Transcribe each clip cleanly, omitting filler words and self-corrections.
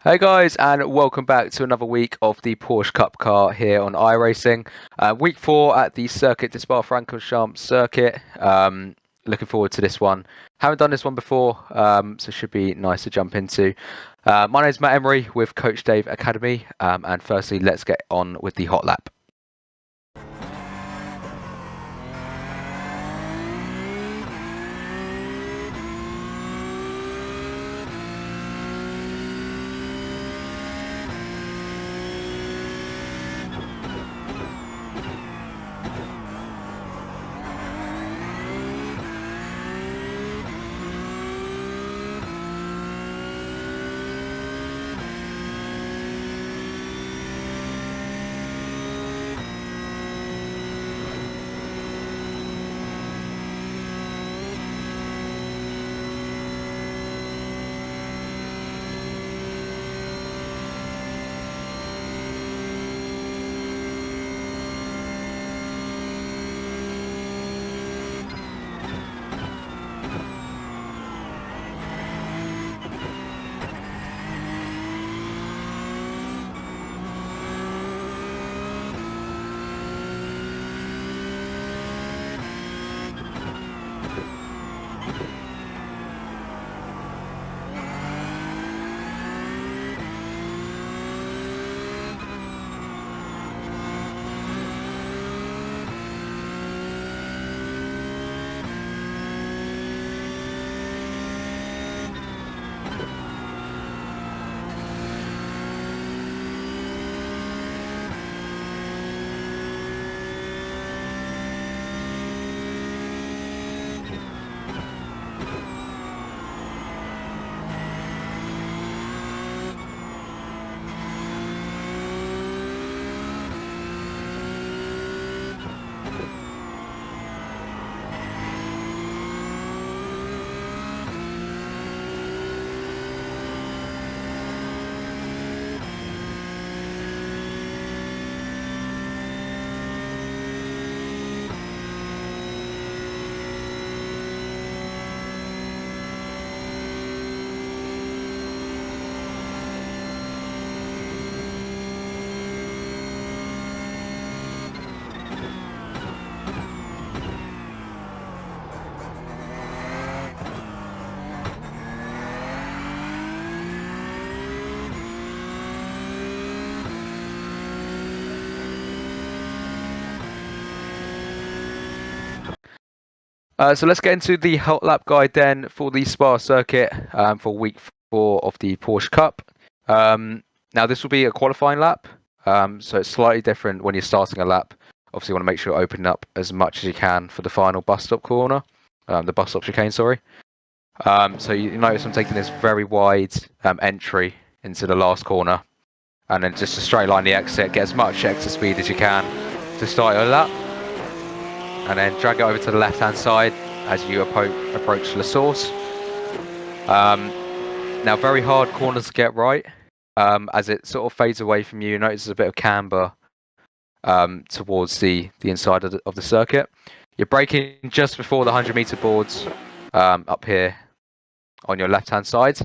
Hey guys, and welcome back to another week of the Porsche Cup car here on iRacing. Week 4 at the circuit, the Spa-Francorchamps circuit. Looking forward to this one. Haven't done this one before, so should be nice to jump into. My name is Matt Emery with Coach Dave Academy, and firstly, let's get on with the hot lap. So let's get into the hot lap guide then for the Spa circuit for week 4 of the Porsche Cup. Now this will be a qualifying lap, so it's slightly different when you're starting a lap. Obviously, you want to make sure you're opening up as much as you can for the final bus stop corner, the bus stop chicane, sorry. So you notice I'm taking this very wide entry into the last corner, and then just to straight line the exit, get as much exit speed as you can to start your lap. And then drag it over to the left-hand side as you approach the source. Now, very hard corners to get right. As it sort of fades away from you, you notice there's a bit of camber towards the inside of the circuit. You're braking just before the 100-meter boards up here on your left-hand side.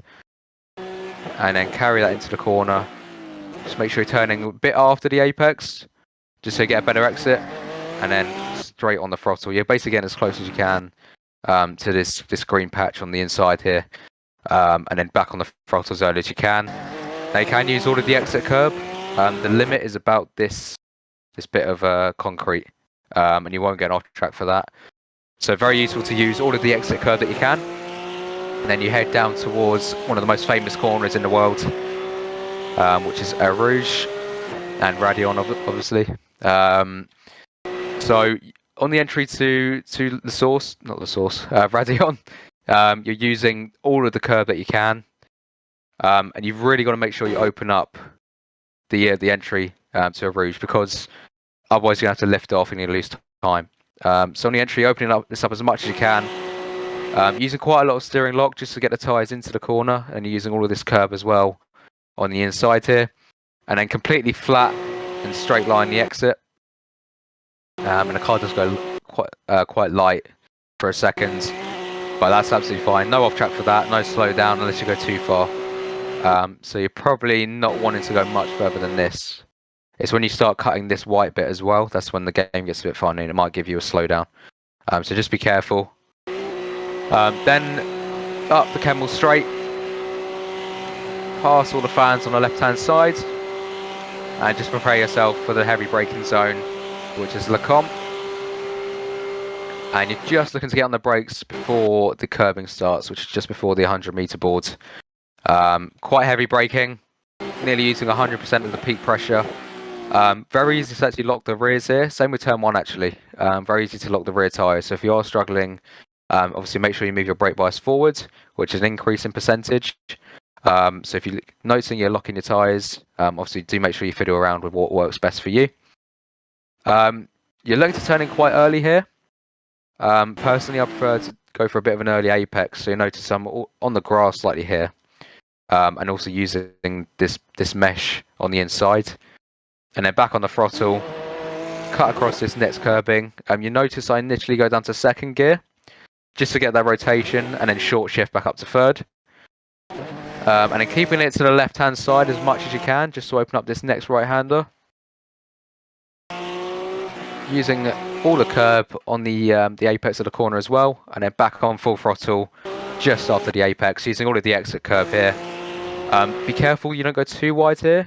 And then carry that into the corner. Just make sure you're turning a bit after the apex, just so you get a better exit. And then straight on the throttle. You're basically getting as close as you can to this green patch on the inside here. And then back on the throttle as early as you can. Now you can use all of the exit curb. The limit is about this bit of concrete. And you won't get off track for that. So very useful to use all of the exit curb that you can. And then you head down towards one of the most famous corners in the world, which is Rouge and Radion, obviously. So on the entry to the source, not the source, Radion, you're using all of the curb that you can, and you've really got to make sure you open up the entry to a Rouge, because otherwise you're going to have to lift off and you lose time. So on the entry, opening this up as much as you can, using quite a lot of steering lock just to get the tyres into the corner, and you're using all of this curb as well on the inside here, and then completely flat and straight line the exit. And the car does go quite light for a second, but that's absolutely fine. No off track for that, no slow down unless you go too far. So you're probably not wanting to go much further than this. It's when you start cutting this white bit as well, that's when the game gets a bit funny and it might give you a slowdown. So just be careful. Then up the Kemmel straight, past all the fans on the left-hand side, and just prepare yourself for the heavy braking zone, which is Le Comte. And you're just looking to get on the brakes before the curbing starts, which is just before the 100-meter board. Quite heavy braking, nearly using 100% of the peak pressure. Very easy to actually lock the rears here. Same with turn 1 actually. Very easy to lock the rear tyres. So if you are struggling, obviously make sure you move your brake bias forward, which is an increase in percentage. So if you're noticing you're locking your tyres, obviously do make sure you fiddle around with what works best for you. You're looking to turn in quite early here. Personally, I prefer to go for a bit of an early apex. So you notice I'm on the grass slightly here, and also using this mesh on the inside. And then back on the throttle, cut across this next curbing. You notice I initially go down to second gear, just to get that rotation, and then short shift back up to third. And then keeping it to the left-hand side as much as you can, just to open up this next right-hander. Using all the curb on the apex of the corner as well, and then back on full throttle just after the apex, using all of the exit curb here. Be careful you don't go too wide here.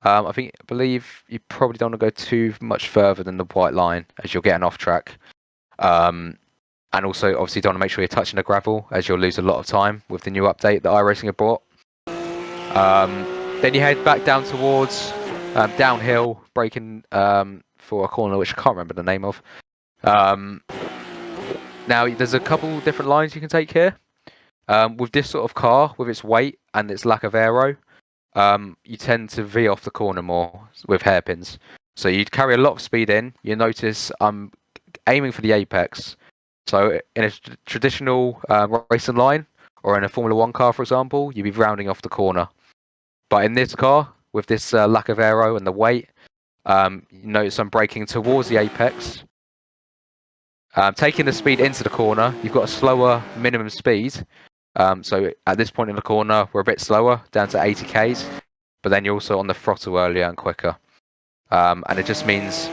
I believe you probably don't want to go too much further than the white line as you're getting off track. And also, obviously, don't want to make sure you're touching the gravel as you'll lose a lot of time with the new update that iRacing have brought. Then you head back down towards downhill, braking for a corner which I can't remember the name of. Now, there's a couple different lines you can take here. With this sort of car, with its weight and its lack of aero, you tend to V off the corner more with hairpins. So you'd carry a lot of speed in. You notice I'm aiming for the apex. So in a traditional racing line, or in a Formula 1 car, for example, you'd be rounding off the corner. But in this car, with this lack of aero and the weight, you notice I'm braking towards the apex. Taking the speed into the corner, you've got a slower minimum speed. So at this point in the corner, we're a bit slower, down to 80 k's. But then you're also on the throttle earlier and quicker. And it just means,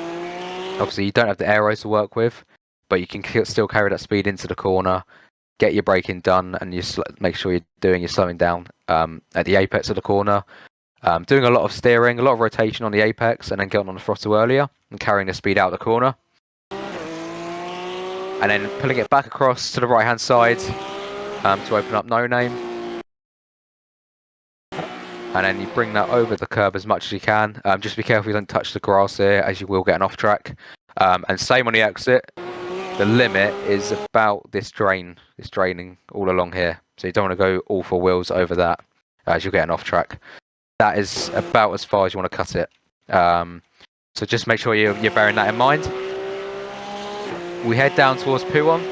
obviously, you don't have the aero to work with, but you can still carry that speed into the corner, get your braking done, and you make sure you're doing your slowing down at the apex of the corner. Doing a lot of steering, a lot of rotation on the apex, and then getting on the throttle earlier and carrying the speed out of the corner. And then pulling it back across to the right-hand side to open up No Name. And then you bring that over the curb as much as you can. Just be careful you don't touch the grass here, as you will get an off track. And same on the exit. The limit is about this draining all along here. So you don't want to go all four wheels over that as you'll get an off track. That is about as far as you want to cut it. So just make sure you're bearing that in mind. We head down towards Pouhon,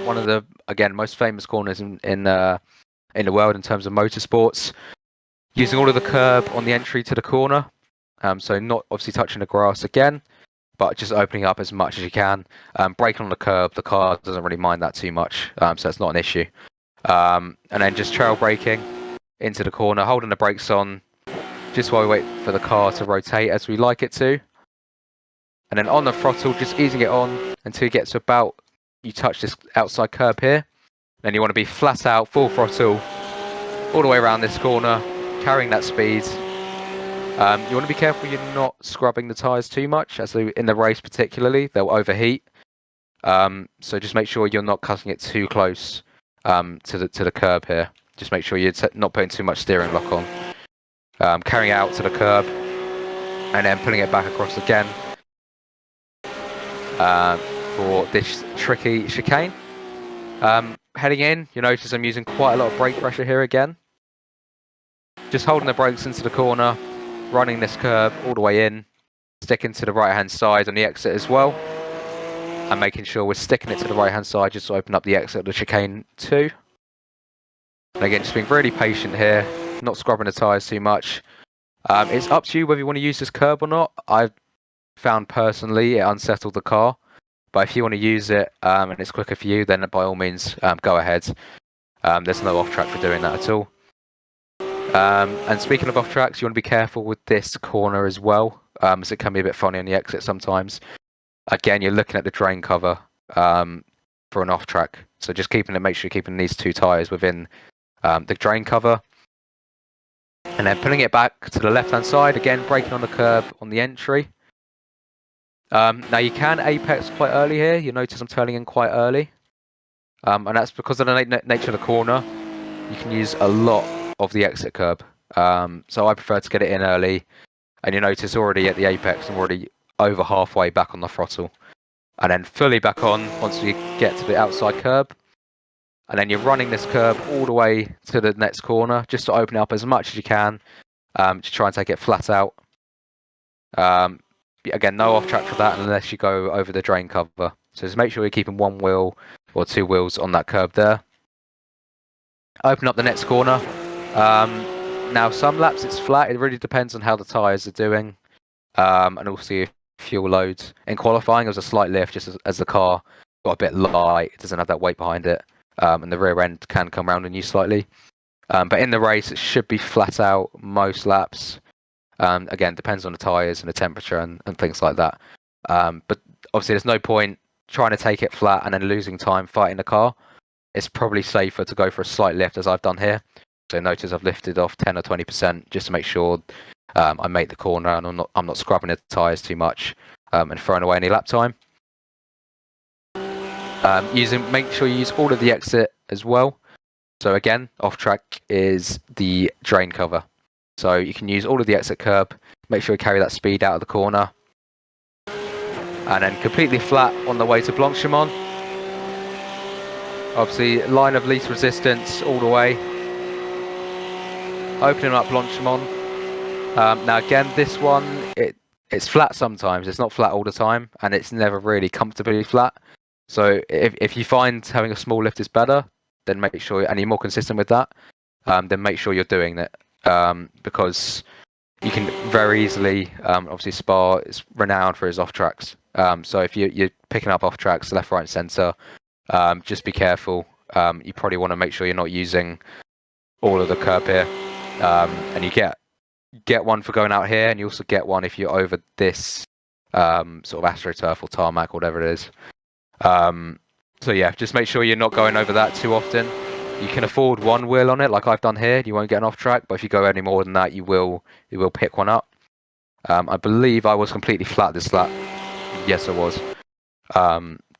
one of the, again, most famous corners in the world in terms of motorsports. Using all of the curb on the entry to the corner, so not obviously touching the grass again, but just opening up as much as you can. Braking on the curb, the car doesn't really mind that too much, so it's not an issue. And then just trail braking into the corner, holding the brakes on, just while we wait for the car to rotate as we like it to. And then on the throttle, just easing it on until you get to about, you touch this outside curb here. Then you want to be flat out, full throttle, all the way around this corner, carrying that speed. You want to be careful you're not scrubbing the tyres too much, as in the race particularly, they'll overheat. So just make sure you're not cutting it too close to the curb here. Just make sure you're not putting too much steering lock on. Carrying it out to the curb, and then pulling it back across again for this tricky chicane. Heading in, you notice I'm using quite a lot of brake pressure here again. Just holding the brakes into the corner, running this curb all the way in, sticking to the right-hand side on the exit as well, and making sure we're sticking it to the right-hand side just to open up the exit of the chicane too. And again, just being really patient here, not scrubbing the tyres too much. It's up to you whether you want to use this curb or not. I've found personally it unsettled the car, but if you want to use it and it's quicker for you, then by all means go ahead. There's no off track for doing that at all. And speaking of off tracks, you want to be careful with this corner as well, as it can be a bit funny on the exit sometimes. Again, you're looking at the drain cover for an off track, so just make sure you're keeping these two tyres within the drain cover, and then pulling it back to the left hand side. Again, braking on the curb on the entry. Now you can apex quite early here. You notice I'm turning in quite early, and that's because of the nature of the corner. You can use a lot of the exit curb. So I prefer to get it in early, and you notice already at the apex I'm already over halfway back on the throttle, and then fully back on once you get to the outside curb, and then you're running this curb all the way to the next corner just to open it up as much as you can, to try and take it flat out. Again, no off track for that unless you go over the drain cover. So just make sure you're keeping one wheel or two wheels on that curb there. Open up the next corner. Now some laps it's flat. It really depends on how the tyres are doing, and also your fuel loads. In qualifying, there was a slight lift just as the car got a bit light. It doesn't have that weight behind it, and the rear end can come around on you slightly. But in the race, it should be flat out most laps. Again, depends on the tyres and the temperature and things like that. But obviously, there's no point trying to take it flat and then losing time fighting the car. It's probably safer to go for a slight lift, as I've done here. So notice I've lifted off 10 or 20% just to make sure I make the corner and I'm not scrubbing the tyres too much and throwing away any lap time. Make sure you use all of the exit as well. So again, off track is the drain cover. So you can use all of the exit curb, make sure you carry that speed out of the corner. And then completely flat on the way to Blanchimont. Obviously, line of least resistance all the way. Opening up Blanchimont. Now again, this one, it's flat sometimes. It's not flat all the time, and it's never really comfortably flat. So if you find having a small lift is better, then make sure, and you're more consistent with that, then make sure you're doing it. Because you can very easily, obviously Spa is renowned for his off tracks. So if you're picking up off tracks, left, right, and centre, just be careful. You probably want to make sure you're not using all of the curb here, and you get one for going out here, and you also get one if you're over this sort of AstroTurf or tarmac, or whatever it is. So yeah, just make sure you're not going over that too often. You can afford one wheel on it, like I've done here. You won't get an off track, but if you go any more than that, you will pick one up. I believe I was completely flat this lap. Yes, I was.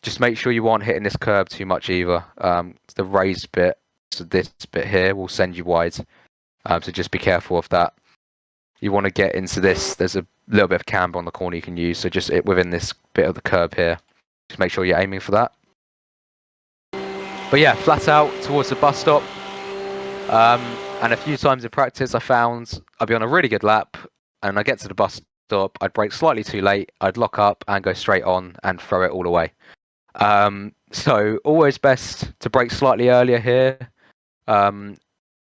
Just make sure you aren't hitting this curb too much either. The raised bit, so this bit here, will send you wide. So just be careful of that. You want to get into this. There's a little bit of camber on the corner you can use. So just within this bit of the curb here, just make sure you're aiming for that. But yeah, flat out towards the bus stop. And a few times in practice, I found I'd be on a really good lap, and I get to the bus stop, I'd brake slightly too late, I'd lock up and go straight on and throw it all away. So always best to brake slightly earlier here,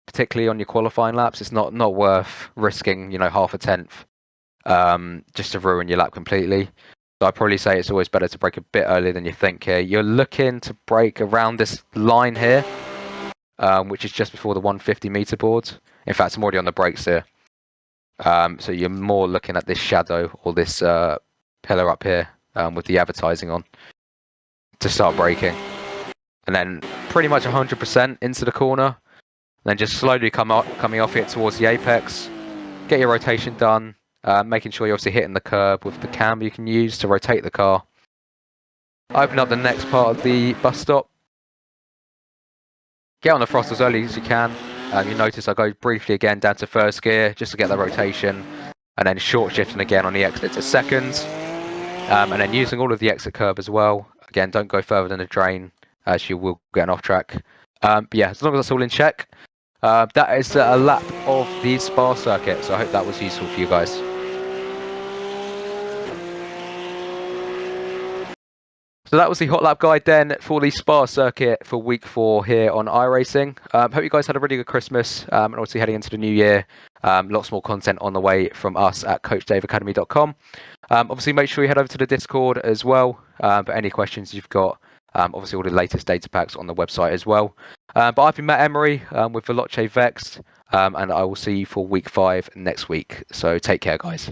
particularly on your qualifying laps. It's not worth risking, half a tenth just to ruin your lap completely. So I'd probably say it's always better to brake a bit earlier than you think here. You're looking to brake around this line here, which is just before the 150 meter board. In fact, I'm already on the brakes here. So you're more looking at this shadow or this pillar up here with the advertising on to start braking. And then pretty much 100% into the corner. And then just slowly coming off it towards the apex. Get your rotation done. Making sure you're obviously hitting the curb with the camber you can use to rotate the car. Open up the next part of the bus stop. Get on the throttle as early as you can. You notice I go briefly again down to first gear just to get that rotation, and then short shifting again on the exit to seconds, and then using all of the exit curb as well. Again, don't go further than the drain as you will get an off track. But yeah, as long as that's all in check, that is a lap of the Spa circuit. So I hope that was useful for you guys. So that was the hot lap guide then for the Spa circuit for week 4 here on iRacing. Hope you guys had a really good Christmas, and obviously heading into the new year, lots more content on the way from us at coachdaveacademy.com. Obviously make sure you head over to the Discord as well for any questions you've got. Obviously all the latest data packs on the website as well. But I've been Emery with Veloce Vex. and I will see you for week 5 next week. So take care, guys.